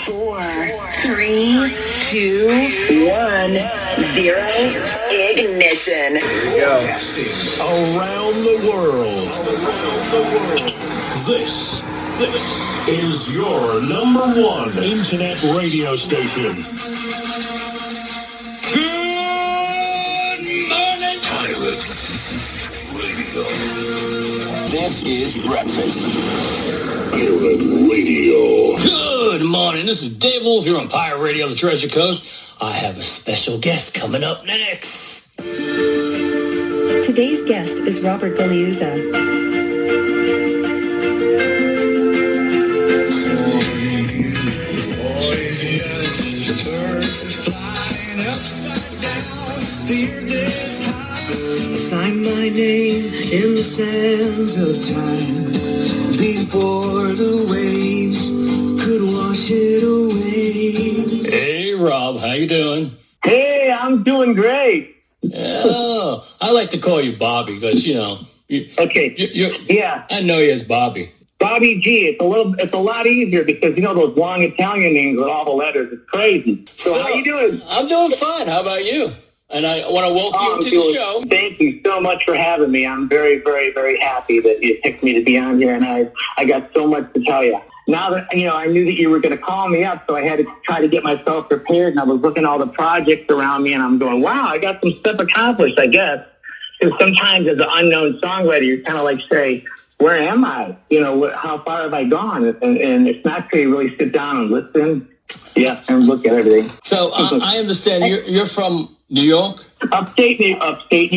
4, 3, 2, 1, 0, ignition. Here we go. Around the world. This is your number one internet radio station. Good morning, Pilot Radio. This is Breakfast. Pirate Radio. Good morning. This is Dave Wolf here on Pirate Radio, the Treasure Coast. I have a special guest coming up next. Today's guest is Robert Gugliuzza. Sign my name in the sands of time before the waves could wash it away. Hey, Rob, how you doing? Hey, I'm doing great. Oh, I like to call you Bobby because, you know. Okay. Yeah. I know you as Bobby. BobbyG. It's a lot easier because, you know, those long Italian names with all the letters. It's crazy. So how you doing? I'm doing fine. How about you? And I want to welcome you to the show. Thank you so much for having me. I'm very, very, very happy that you picked me to be on here, and I got so much to tell you. Now that, you know, I knew that you were going to call me up, so I had to try to get myself prepared, and I was looking at all the projects around me, and I'm going, wow, I got some stuff accomplished, I guess. Because sometimes as an unknown songwriter, you kind of like say, where am I? You know, how far have I gone? And it's not until you really sit down and listen, and look at everything. So I understand you're from New York? Upstate New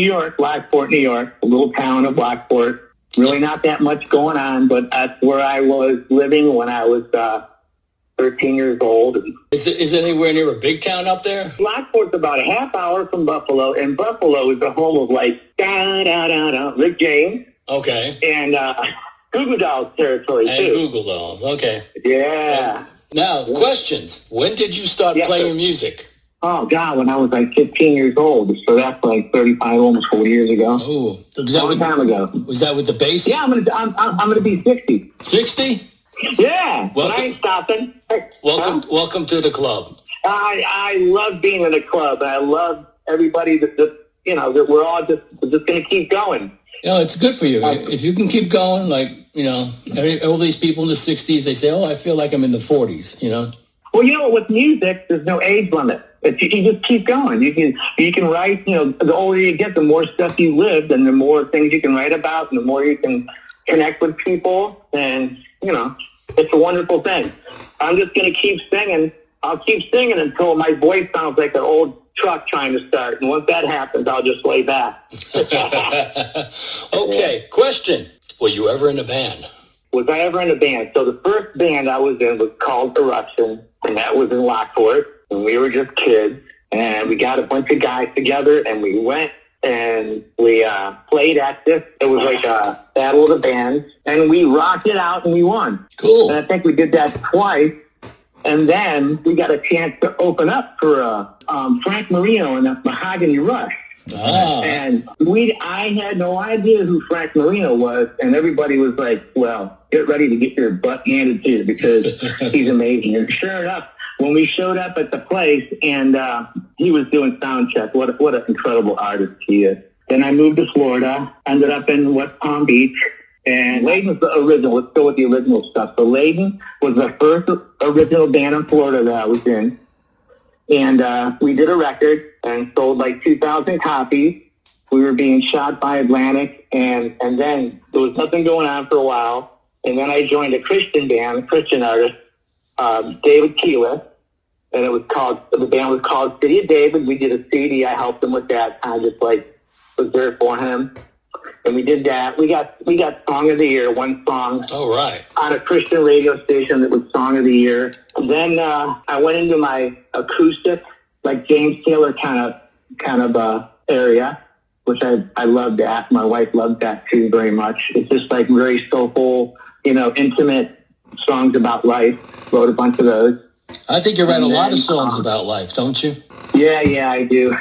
York, Blackport, New York, a little town of Blackport. Really not that much going on, but that's where I was living when I was 13 years old. Is it anywhere near a big town up there? Blackport's about a half hour from Buffalo, and Buffalo is the home of like Rick James. Okay. And Goo Goo Dolls territory, and too. And Goo Goo Dolls, okay. Yeah. Now, questions. When did you start playing music? Oh, God, when I was like 15 years old. So that's like 35, almost 40 years ago. Oh, a long time ago. Was that with the bass? Yeah, I'm gonna be 60. 60? Yeah, but I ain't stopping. Welcome to the club. I love being in the club. I love everybody that we're all just going to keep going. You know, it's good for you. If you can keep going, like, you know, all these people in the 60s, they say, oh, I feel like I'm in the 40s, you know? Well, you know, with music, there's no age limit. You just keep going. You can write, you know, the older you get, the more stuff you live, and the more things you can write about, and the more you can connect with people. And, you know, it's a wonderful thing. I'm just going to keep singing. I'll keep singing until my voice sounds like an old truck trying to start. And once that happens, I'll just lay back. Okay, question. Were you ever in a band? Was I ever in a band? So the first band I was in was called Eruption, and that was in Lockport. And we were just kids, and we got a bunch of guys together, and we went and we played at this. It was like a battle of the bands, and we rocked it out, and we won. Cool. And I think we did that twice, and then we got a chance to open up for Frank Marino and the Mahogany Rush. Ah. And I had no idea who Frank Marino was, and everybody was like, well, get ready to get your butt handed to you because he's amazing. And sure enough, when we showed up at the place and he was doing sound check, what an incredible artist he is. Then I moved to Florida, ended up in West Palm Beach, and Layden's the original. Let's go with the original stuff. So Layden was the first original band in Florida that I was in. And we did a record and sold like 2,000 copies. We were being shot by Atlantic, and then there was nothing going on for a while. And then I joined a Christian band, a Christian artist, David Keeler, and the band was called City of David. We did a CD. I helped him with that. I just like was there for him. And we did that. We got Song of the Year, one song. Oh, right. On a Christian radio station that was Song of the Year. Then I went into my acoustic, like James Taylor kind of area, which I loved that. My wife loved that too very much. It's just like very soulful, you know, intimate songs about life. Wrote a bunch of those. I think you write a lot of songs about life, don't you? Yeah, I do.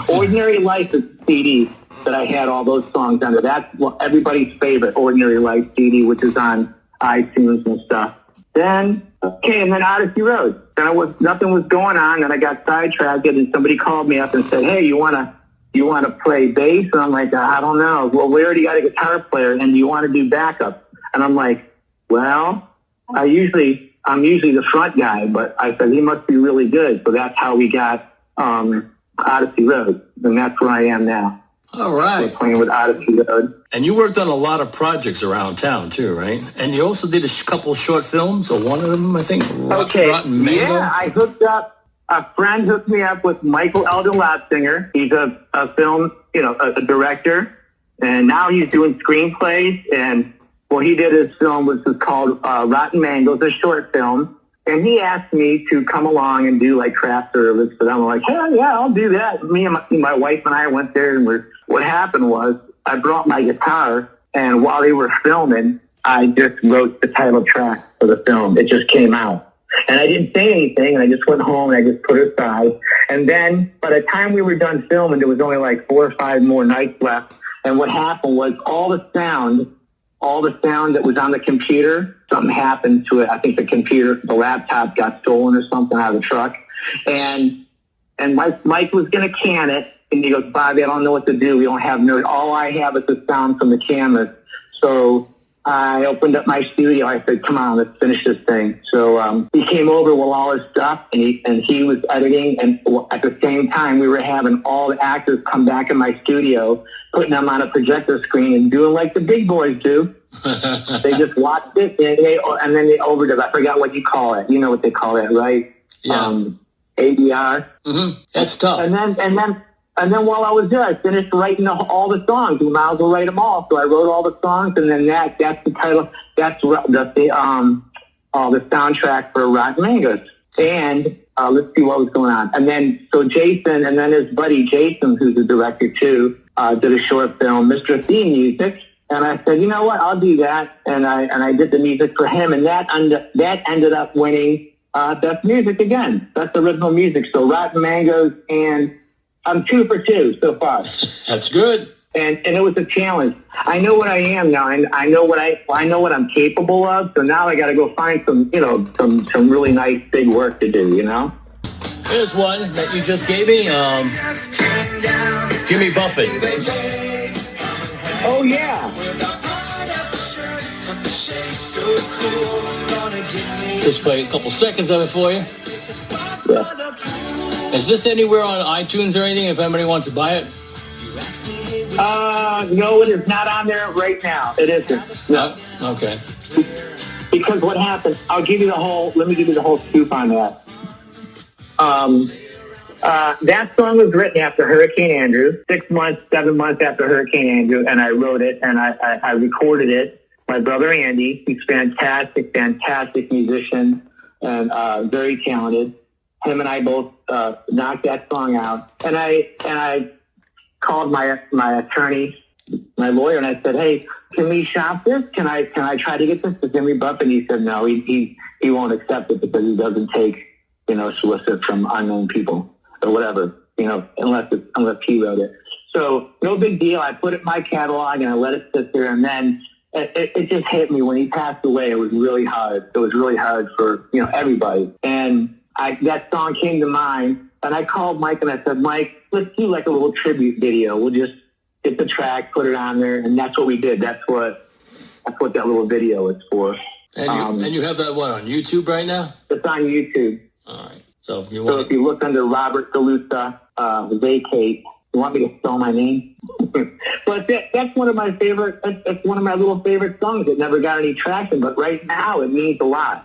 Ordinary Life is a CD that I had all those songs under. That's everybody's favorite Ordinary Life CD, which is on iTunes and stuff. Then, and then Odyssey Road. Then nothing was going on, and I got sidetracked, and somebody called me up and said, hey, you want to play bass? And I'm like, I don't know. Well, we already got a guitar player, and do you want to do backup? And I'm like, well, I'm usually the front guy, but I said, he must be really good. So that's how we got Odyssey Road, and that's where I am now. All right. We're playing with Odyssey Road. And you worked on a lot of projects around town, too, right? And you also did a couple short films, or one of them, I think, Rotten Mango? Yeah, I hooked up. A friend hooked me up with Michael Eldon Lobsinger. He's a film, a director, and now he's doing screenplays. And he did his film, which was called Rotten Mango, a short film. And he asked me to come along and do like craft service, but I'm like, hell yeah, I'll do that. Me and my wife and I went there, and what happened was I brought my guitar, and while they were filming, I just wrote the title track for the film. It just came out. And I didn't say anything, and I just went home and I just put it aside. And then by the time we were done filming, there was only like 4 or 5 more nights left. And what happened was all the sound that was on the computer, something happened to it. I think the laptop got stolen or something out of the truck. And Mike was going to can it. And he goes, Bobby, I don't know what to do. We don't have all I have is the sound from the cameras. So I opened up my studio. I said, come on, let's finish this thing. So he came over with all his stuff, and he was editing. And at the same time, we were having all the actors come back in my studio, putting them on a projector screen and doing like the big boys do. They just watched it, and then they overdubbed. I forgot what you call it. You know what they call that, right? Yeah. ADR. Mm-hmm. That's tough. And then while I was there, I finished writing all the songs. We might as well write them all. So I wrote all the songs, and then that's the title. That's the soundtrack for Rotten Mangoes. And let's see what was going on. And then so Jason, and then his buddy Jason, who's the director too, did a short film, Mr. Theme Music. And I said, you know what, I'll do that. And I did the music for him, and that ended up winning Best Music again. That's original music. So Rotten Mangoes, and I'm 2 for 2 so far. That's good. And it was a challenge. I know what I am now, and I know what I'm capable of. So now I got to go find some really nice big work to do. Here's one that you just gave me. Jimmy Buffett. Oh yeah. Just play a couple seconds of it for you. Yeah. Is this anywhere on iTunes or anything if anybody wants to buy it? No, it is not on there right now. It isn't. No. Okay. Because what happened, let me give you the whole scoop on that. That song was written after Hurricane Andrew, 7 months after Hurricane Andrew, and I wrote it, and I recorded it. My brother Andy, he's fantastic musician, and very talented. Him and I both knocked that song out, and I called my attorney, my lawyer, and I said, "Hey, can we shop this? Can I try to get this to Jimmy Buffett?" And he said, "No, he won't accept it because he doesn't take solicit from unknown people or whatever, unless he wrote it." So no big deal. I put it in my catalog and I let it sit there, and then it just hit me when he passed away. It was really hard. It was really hard for everybody, and that song came to mind, and I called Mike and I said, "Mike, let's do like a little tribute video. We'll just get the track, put it on there," and that's what we did. That's what that little video is for. And you have that on YouTube right now? It's on YouTube. All right. So if you look under Robert Gugliuzza, Vacate, you want me to spell my name? But that's one of my favorite. That's one of my little favorite songs. It never got any traction, but right now it means a lot.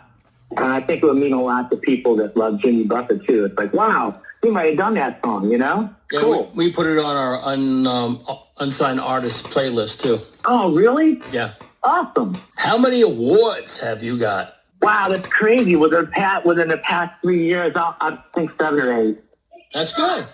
And I think it would mean a lot to people that love Jimmy Buffett too. It's like, wow, he might have done that song, Yeah, cool. We put it on our unsigned artist playlist too. Oh, really? Yeah. Awesome. How many awards have you got? Wow, that's crazy. Within the past 3 years, I think 7 or 8. That's good.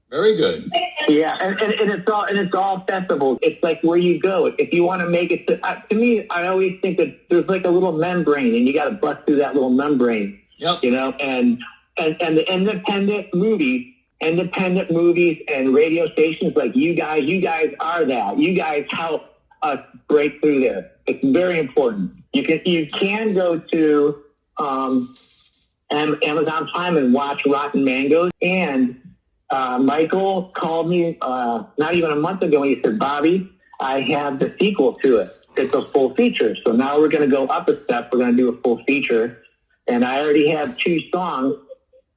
Very good. Yeah, and it's all festivals. It's like where you go. If you want to make it to me, I always think that there's like a little membrane, and you got to bust through that little membrane. Yep. And the independent movies and radio stations like you guys are that. You guys help us break through there. It's very important. You can go to Amazon Prime and watch Rotten Mangoes. And Michael called me not even a month ago, and he said, Bobby, I have the sequel to it. It's a full feature. So now we're going to go up a step. We're going to do a full feature. And I already have 2 songs.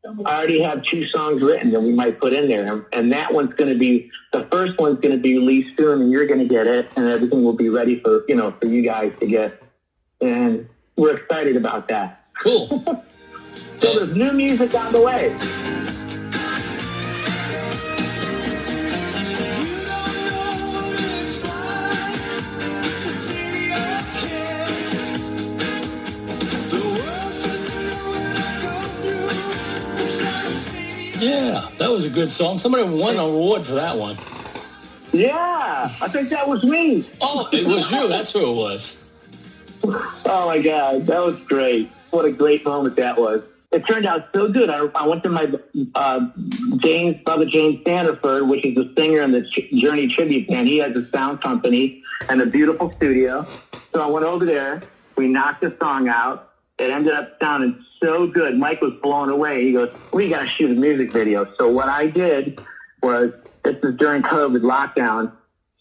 Written that we might put in there. And that one's going to be, the first one's going to be released soon, and you're going to get it, and everything will be ready for you guys to get. And we're excited about that. Cool. So there's new music on the way. Yeah, that was a good song. Somebody won an award for that one. Yeah, I think that was me. Oh, it was you. That's who it was. Oh, my God. That was great. What a great moment that was. It turned out so good. I went to my Bubba James Sandiford, which is the singer in the Journey tribute band. He has a sound company and a beautiful studio. So I went over there. We knocked the song out. It ended up sounding so good. Mike was blown away. He goes, we got to shoot a music video. So what I did was, this was during COVID lockdown.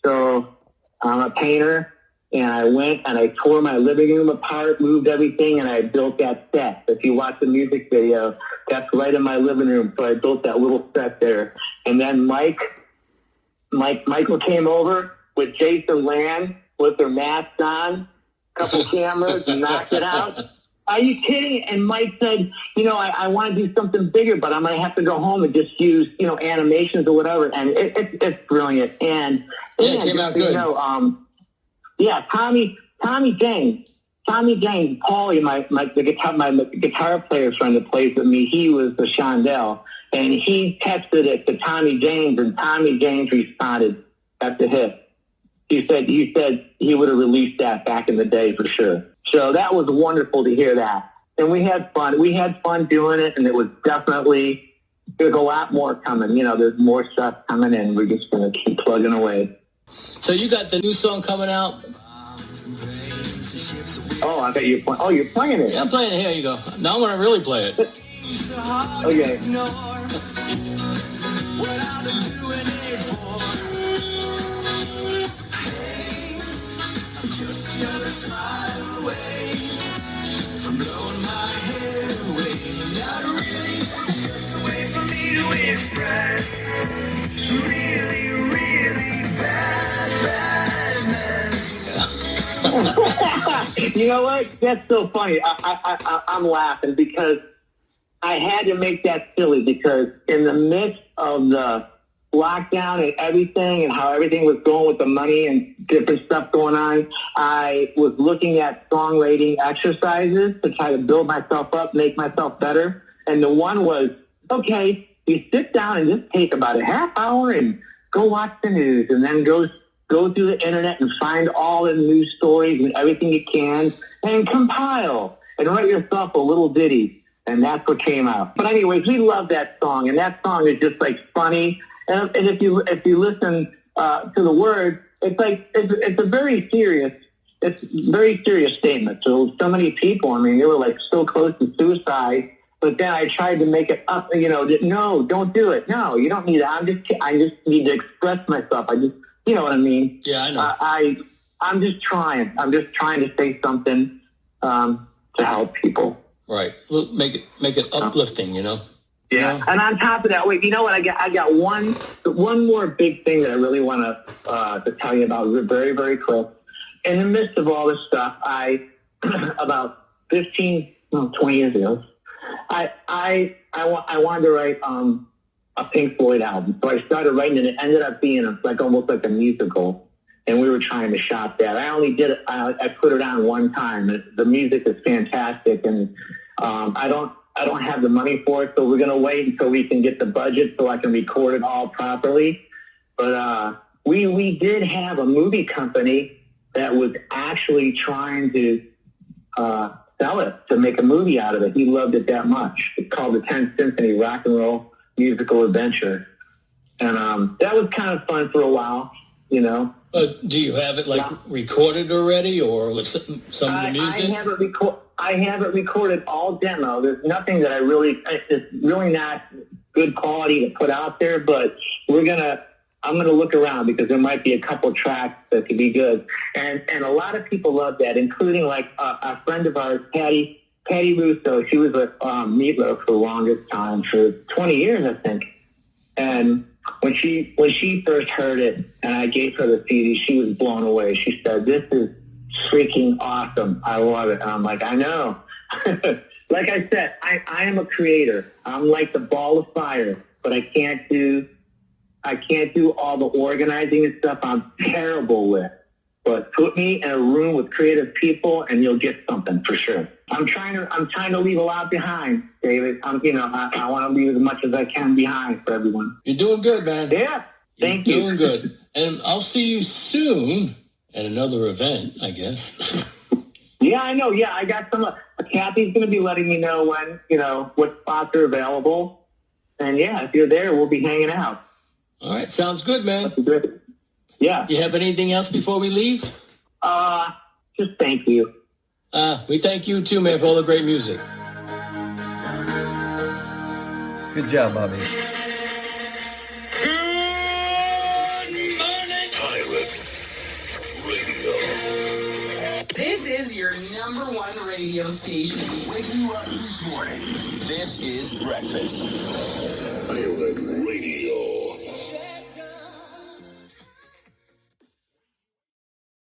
So I'm a painter, and I went and I tore my living room apart, moved everything, and I built that set. If you watch the music video, that's right in my living room. So I built that little set there. And then Michael came over with Jason Land with their masks on, a couple cameras, and knocked it out. Are you kidding? And Mike said, I want to do something bigger, but I'm going to have to go home and just use, animations or whatever. And it's brilliant. And it came out good. Tommy James, Paulie, my guitar player friend that plays with me, he was the Shondell, and he texted it to Tommy James, and Tommy James responded, that's a hit. He said he would have released that back in the day for sure. So that was wonderful to hear that. And we had fun. We had fun doing it, and it was definitely, there's a lot more coming. There's more stuff coming in. We're just going to keep plugging away. So you got the new song coming out? Oh, I bet you're playing. Oh, you're playing it. Yeah, I'm playing it. Here you go. Now I'm going to really play it. Okay. Express really, really badness. You know what? That's so funny. I'm laughing because I had to make that silly because in the midst of the lockdown and everything and how everything was going with the money and different stuff going on, I was looking at songwriting exercises to try to build myself up, make myself better. And the one was, okay, you sit down and just take about a half hour and go watch the news and then go through the internet and find all the news stories and everything you can and compile and write yourself a little ditty. And that's what came out. But anyways, we love that song, and that song is just like funny. And if you listen to the words, it's like it's a very serious statement. So many people, they were like so close to suicide. But then I tried to make it up, no, don't do it. No, you don't need that. I just need to express myself. You know what I mean? Yeah, I know. I'm just trying. I'm just trying to say something to help people. Right. Look, make it uplifting, Yeah. And on top of that, wait, you know what? I got one more big thing that I really want to tell you about very, very quick. In the midst of all this stuff, about 15, 20 years ago, I wanted to write a Pink Floyd album. So I started writing it. It ended up being almost like a musical, and we were trying to shop that. I only did it. I put it on one time. The music is fantastic, and I don't have the money for it, so we're gonna wait until we can get the budget so I can record it all properly. But we did have a movie company that was actually trying to sell it, to make a movie out of it. He loved it that much. It's called the 10th Symphony Rock and Roll Musical Adventure. And that was kind of fun for a while, Do you have it recorded already, or some of the music? I have it recorded all demo. There's nothing that it's really not good quality to put out there, but I'm gonna look around because there might be a couple tracks that could be good, and a lot of people love that, including a friend of ours, Patty Russo. She was with Meatloaf for the longest time, for 20 years, I think, and when she first heard it and I gave her the CD, she was blown away. She said, "This is freaking awesome. I love it." And I'm like, I know. Like I said, I am a creator. I'm like the ball of fire, but I can't do all the organizing and stuff. I'm terrible with. But put me in a room with creative people and you'll get something for sure. I'm trying to leave a lot behind, David. I want to leave as much as I can behind for everyone. You're doing good, man. Yeah. Thank you. Doing good. And I'll see you soon at another event, I guess. Yeah, I know. Yeah, I got some. Kathy's going to be letting me know when, what spots are available. And yeah, if you're there, we'll be hanging out. All right. Sounds good, man. Yeah. You have anything else before we leave? Just thank you. We thank you too, man, for all the great music. Good job, Bobby. This is your number one radio station. Waking you up each morning. This is Breakfast. Pilot Radio.